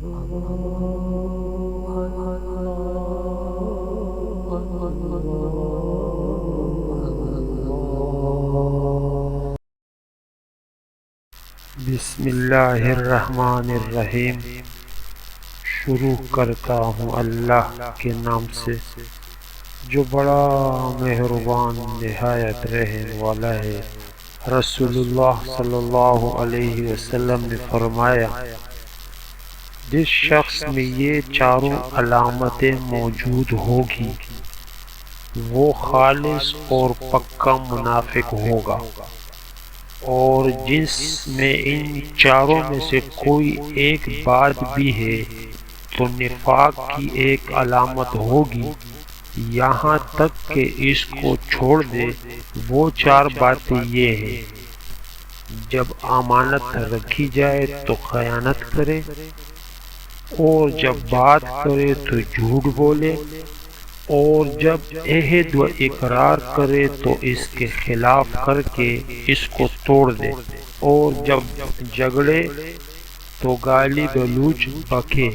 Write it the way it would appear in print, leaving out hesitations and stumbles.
بسم اللہ الرحمن الرحیم۔ شروع کرتا ہوں اللہ کے نام سے جو بڑا مہربان نہایت رحم والا ہے۔ رسول اللہ صلی اللہ علیہ وسلم نے فرمایا، جس شخص میں یہ چاروں علامتیں موجود ہوگی وہ خالص اور پکا منافق ہوگا، اور جس میں ان چاروں میں سے کوئی ایک بات بھی ہے تو نفاق کی ایک علامت ہوگی، یہاں تک کہ اس کو چھوڑ دے۔ وہ چار باتیں یہ ہیں: جب امانت رکھی جائے تو خیانت کرے، اور جب بات کرے تو جھوٹ بولے، اور جب عہد و اقرار کرے تو اس کے خلاف کر کے اس کو توڑ دے، اور جب جھگڑے تو گالی گلوچ بکے۔